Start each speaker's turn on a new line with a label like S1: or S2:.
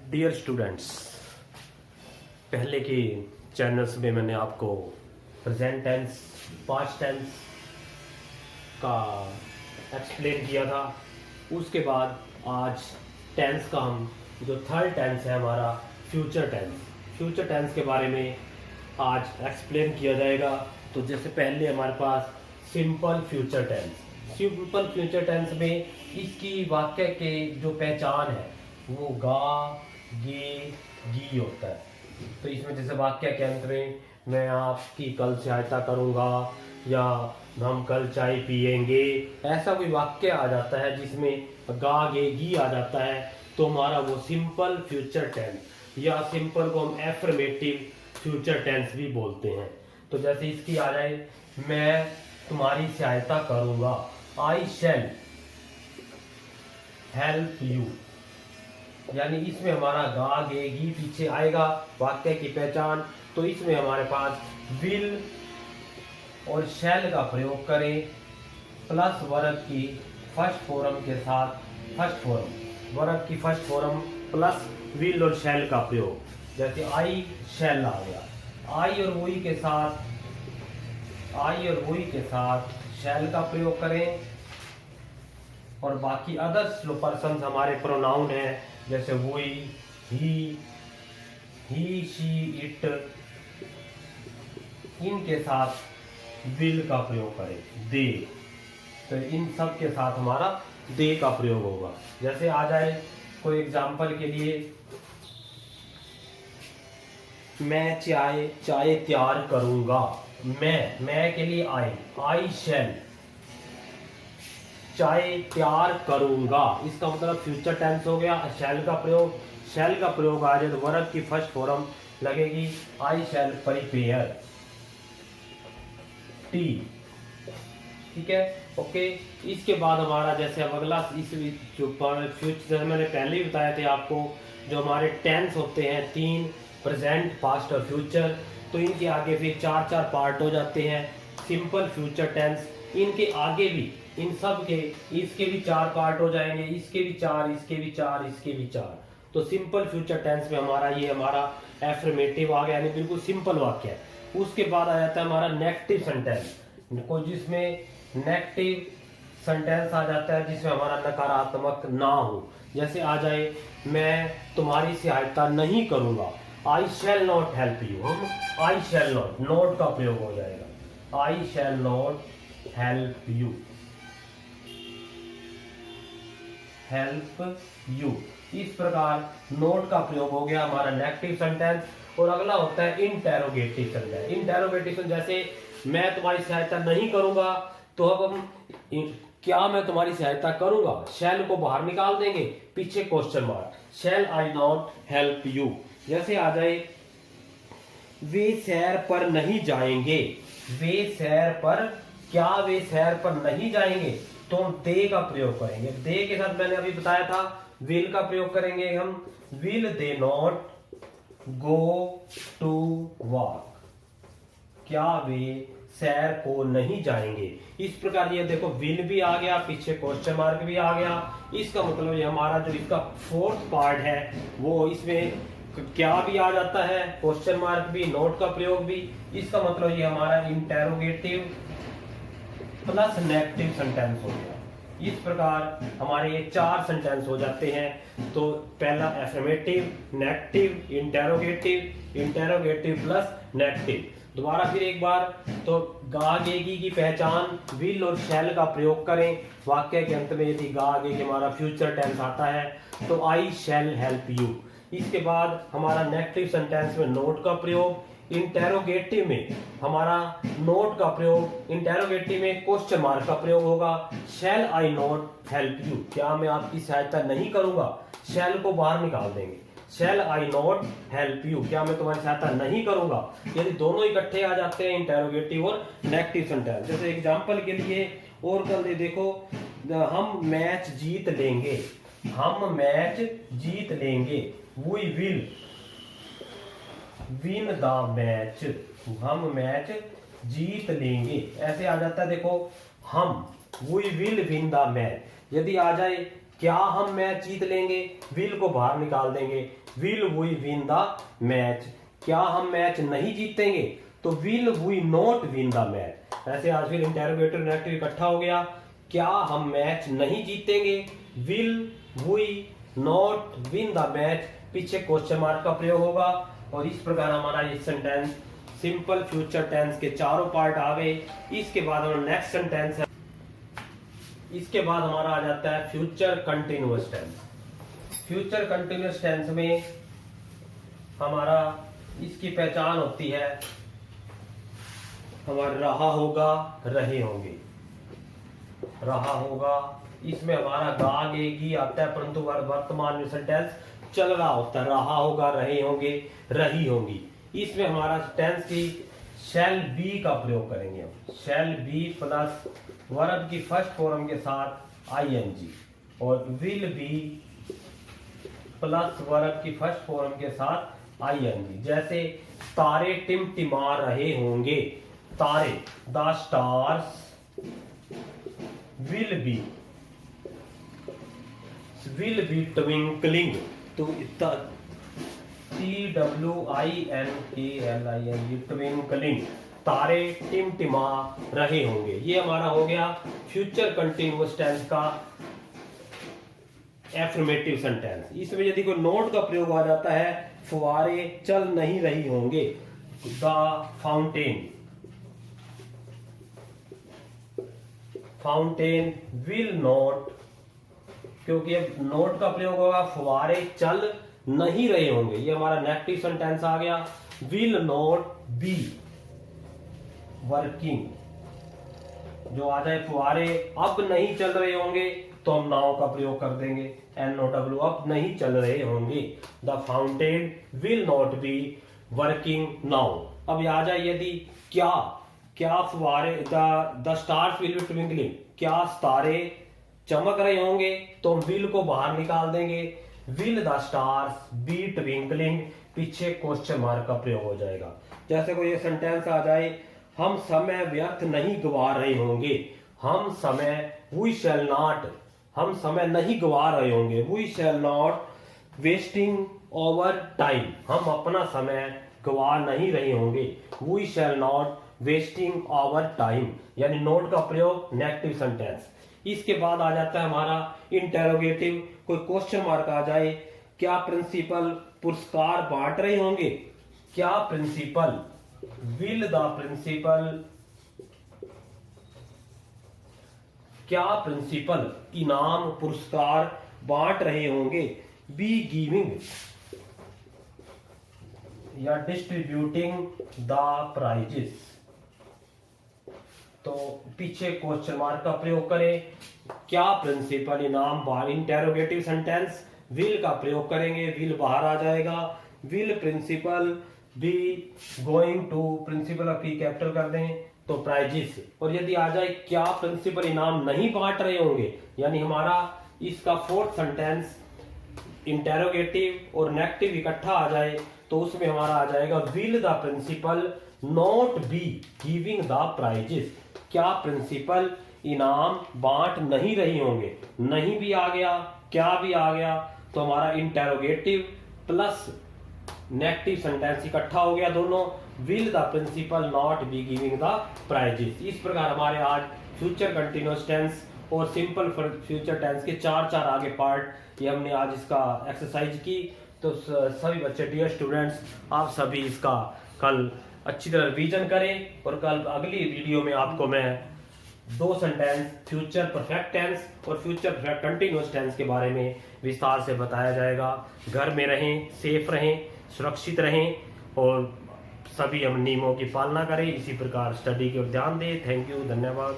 S1: Dear students, पहले के channels में मैंने आपको प्रेजेंट टेंस, पास्ट टेंस का एक्सप्लेन किया था। उसके बाद आज टेंस का हम जो थर्ड टेंस है हमारा फ्यूचर टेंस के बारे में आज एक्सप्लेन किया जाएगा। तो जैसे पहले हमारे पास सिंपल फ्यूचर टेंस में इसकी वाक्य के जो पहचान है वो गा, गे, गी होता है। तो इसमें जैसे वाक्य के अंत में मैं आपकी कल सहायता करूंगा या हम कल चाय पिएंगे, ऐसा कोई वाक्य आ जाता है जिसमें गा, गे, गी आ जाता है, तो हमारा वो सिंपल फ्यूचर टेंस या सिंपल को हम एफर्मेटिव फ्यूचर टेंस भी बोलते हैं। तो जैसे इसकी आ जाए, मैं तुम्हारी सहायता करूंगा, आई शैल हेल्प यू, यानी इसमें हमारा गा, गे, गी पीछे आएगा वाक्य की पहचान। तो इसमें हमारे पास विल और शैल का प्रयोग करें प्लस वर्ब की फर्स्ट फॉर्म के साथ, वर्ब की फर्स्ट फॉर्म प्लस विल और शैल का प्रयोग। जैसे आई शैल आ गया, आई और वही के साथ शैल का प्रयोग करें। और बाकी अदर्स जो पर्सन हमारे प्रोनाउन है जैसे वही, ही, शी, इट, इनके साथ विल का प्रयोग करें, दे। तो इन सब के साथ हमारा दे का प्रयोग होगा। जैसे आ जाए कोई एग्जांपल के लिए, मैं चाय तैयार करूंगा, मैं के लिए आई शैल चाय तैयार करूंगा, इसका मतलब फ्यूचर टेंस हो गया। शैल का प्रयोग आ जाए तो वर्ब की फर्स्ट फॉर्म लगेगी आई शैल प्रिपेयर टी, ठीक है, ओके। इसके बाद हमारा जैसे अब अगला इस जो फ्यूचर मैंने पहले ही बताया थे आपको, जो हमारे टेंस होते हैं तीन, प्रेजेंट, पास्ट और फ्यूचर, तो इनके आगे फिर चार पार्ट हो जाते हैं। सिंपल फ्यूचर टेंस, इनके आगे भी इन सब के इसके भी चार पार्ट हो जाएंगे, इसके भी चार। तो सिंपल फ्यूचर टेंस में हमारा एफर्मेटिव आ गया, यानी बिल्कुल सिंपल वाक्य है। उसके बाद आ जाता है हमारा नेगेटिव सेंटेंस, जिसमें नेगेटिव सेंटेंस आ जाता है जिसमें हमारा नकारात्मक ना हो। जैसे आ जाए, मैं तुम्हारी सहायता नहीं करूंगा, आई शैल नॉट हेल्प यू, हम आई शैल नॉट का प्रयोग हो जाएगा, आई शैल नॉट हेल्प यू। इस प्रकार नोट का प्रयोग हो गया हमारा नेगेटिव सेंटेंस। और अगला होता है इंटेरोगेटिव सेंटेंस। जैसे मैं तुम्हारी सहायता नहीं करूंगा, तो अब हम क्या मैं तुम्हारी सहायता करूंगा, शैल को बाहर निकाल देंगे, पीछे question mark, shall I not help you. जैसे आ जाए, वे सैर पर नहीं जाएंगे, क्या वे सैर पर नहीं जाएंगे, तो हम दे का प्रयोग करेंगे। दे के साथ मैंने अभी बताया था विल का प्रयोग करेंगे हम, will they not go to walk, क्या वे सैर को नहीं जाएंगे। इस प्रकार ये देखो, विल भी आ गया, पीछे क्वेश्चन मार्क भी आ गया। इसका मतलब ये हमारा जो इसका फोर्थ पार्ट है वो इसमें क्या भी आ जाता है, क्वेश्चन मार्क भी, नोट का प्रयोग भी। इसका मतलब ये हमारा इंटेरोगेटिव प्लस नेगेटिव सेंटेंस हो गया। इस प्रकार हमारे ये चार सेंटेंस हो जाते हैं। तो पहला affirmative, negative, interrogative plus negative. दोबारा फिर एक बार, तो गा, गे, गी की पहचान विल और शैल का प्रयोग करें वाक्य के अंत में। यदि गा, गे हमारा फ्यूचर टेंस आता है तो आई शैल हेल्प यू। इसके बाद हमारा नेगेटिव सेंटेंस में नोट का प्रयोग, इंटेरोगेटिव में हमारा नोट का प्रयोग, इंटेरोगेटिव में क्वेश्चन मार्क का प्रयोग होगा, शैल आई नॉट हेल्प यू, क्या मैं आपकी सहायता नहीं करूंगा, शैल को बाहर निकाल देंगे, शैल आई नॉट हेल्प यू, क्या मैं तुम्हारी सहायता नहीं करूंगा। यदि दोनों इकट्ठे आ जाते हैं, इंटेरोगेटिव और नेगेटिव सेंटेंस। जैसे एग्जांपल के लिए और कर देखो, हम मैच जीत लेंगे, we will win the match, हम मैच जीत लेंगे, ऐसे आ जाता है। देखो, हम we will win the match. यदि आ जाए क्या हम मैच जीत लेंगे, विल को बाहर निकाल देंगे, will we win the match. क्या हम मैच नहीं जीतेंगे तो will we not win the match. ऐसे आज फिर इंटेरोगेटिव नेगेटिव इकट्ठा हो गया। क्या हम मैच नहीं जीतेंगे, will we not win the match, पीछे क्वेश्चन मार्क का प्रयोग होगा। और इस प्रकार हमारा ये सेंटेंस सिंपल फ्यूचर टेंस के चारों पार्ट आ गए। इसके बाद हमारा नेक्स्ट सेंटेंस है, इसके बाद हमारा आ जाता है future continuous tense. Future continuous tense में हमारा इसकी पहचान होती है हमारा रहा होगा, रहे होंगे। रहा होगा, इसमें हमारा गा गे गी आता है, परंतु वर्तमान में सेंटेंस चल रहा होता है। रहा होगा, रहे होंगे, रही होंगी। इसमें हमारा टेंस की शैल बी का प्रयोग करेंगे हम। शैल बी प्लस वर्ब की फर्स्ट फॉर्म के साथ आईएनजी, और विल बी प्लस वर्ब की फर्स्ट फॉर्म के साथ आईएनजी। जैसे तारे टिमटिमा रहे होंगे, तारे the stars will be twinkling, तो TWINKLING ट्विंकलिंग, तारे टिमटिमा रहे होंगे। ये हमारा हो गया फ्यूचर कंटिन्यूअस टेंस का एफर्मेटिव सेंटेंस। इसमें यदि कोई नोट का प्रयोग आ जाता है, फुवारे चल नहीं रही होंगे, द फाउंटेन विल नॉट, क्योंकि अब नोट का प्रयोग होगा, फुवारे चल नहीं रहे होंगे। ये हमारा नेगेटिव सेंटेंस आ गया। विल नॉट बी वर्किंग, जो आ जाए फुवारे अब नहीं चल रहे होंगे तो हम नाउ का प्रयोग कर देंगे, NOW, अब नहीं चल रहे होंगे। The fountain will not be working now. अब आ जाए यदि क्या फुवारे, the stars will be twinkling, क्या तारे चमक रहे होंगे तो हम विल को बाहर निकाल देंगे, will the stars be twinkling, पीछे क्वेश्चन मार्क का प्रयोग हो जाएगा। जैसे कोई ये सेंटेंस आ जाए, हम समय व्यर्थ नहीं गवा रहे होंगे, हम समय वी शैल नॉट, हम समय नहीं गवा रहे होंगे, we shall not wasting over time, हम अपना समय गवा नहीं रहे होंगे, we shall not wasting over time, यानी नोट का प्रयोग नेगेटिव सेंटेंस। इसके बाद आ जाता है हमारा इंटेरोगेटिव, कोई क्वेश्चन मार्क आ जाए, क्या प्रिंसिपल पुरस्कार बांट रहे होंगे, क्या प्रिंसिपल विल द प्रिंसिपल, क्या प्रिंसिपल इनाम पुरस्कार बांट रहे होंगे, बी गिविंग या डिस्ट्रीब्यूटिंग द प्राइजेस, तो पीछे क्वेश्चन मार्क का प्रयोग करें। क्या प्रिंसिपल इनाम बाहर, इंटेरोगेटिव सेंटेंस विल का प्रयोग करेंगे, विल बाहर आ जाएगा, will principal be going to, principal की कैपिटल कर दें तो प्राइजेस। और यदि आ जाए क्या प्रिंसिपल इनाम नहीं बांट रहे होंगे, यानी हमारा इसका फोर्थ सेंटेंस इंटेरोगेटिव और नेगेटिव इकट्ठा आ जाए तो उसमें हमारा आ जाएगा will the principal not be giving the prizes, क्या प्रिंसिपल इनाम बांट नहीं रही होंगे, नहीं भी आ गया, क्या भी आ गया, तो हमारा इंटेरोगेटिव प्लस नेगेटिव सेंटेंस इकट्ठा हो गया दोनों, will the principal not be giving the prizes. इस प्रकार हमारे आज फ्यूचर कंटिन्यूअस टेंस और सिंपल फ्यूचर टेंस के चार आगे पार्ट ये हमने आज इसका एक्सरसाइज की। तो सभी बच्चे, डियर स्टूडेंट्स, आप सभी इसका कल अच्छी तरह रिवीजन करें, और कल अगली वीडियो में आपको मैं 2 सेंटेंस फ्यूचर परफेक्ट टेंस और फ्यूचर परफेक्ट कंटिन्यूअस टेंस के बारे में विस्तार से बताया जाएगा। घर में रहें, सेफ रहें, सुरक्षित रहें और सभी हम नियमों की पालना करें। इसी प्रकार स्टडी की ओर ध्यान दें। थैंक यू, धन्यवाद।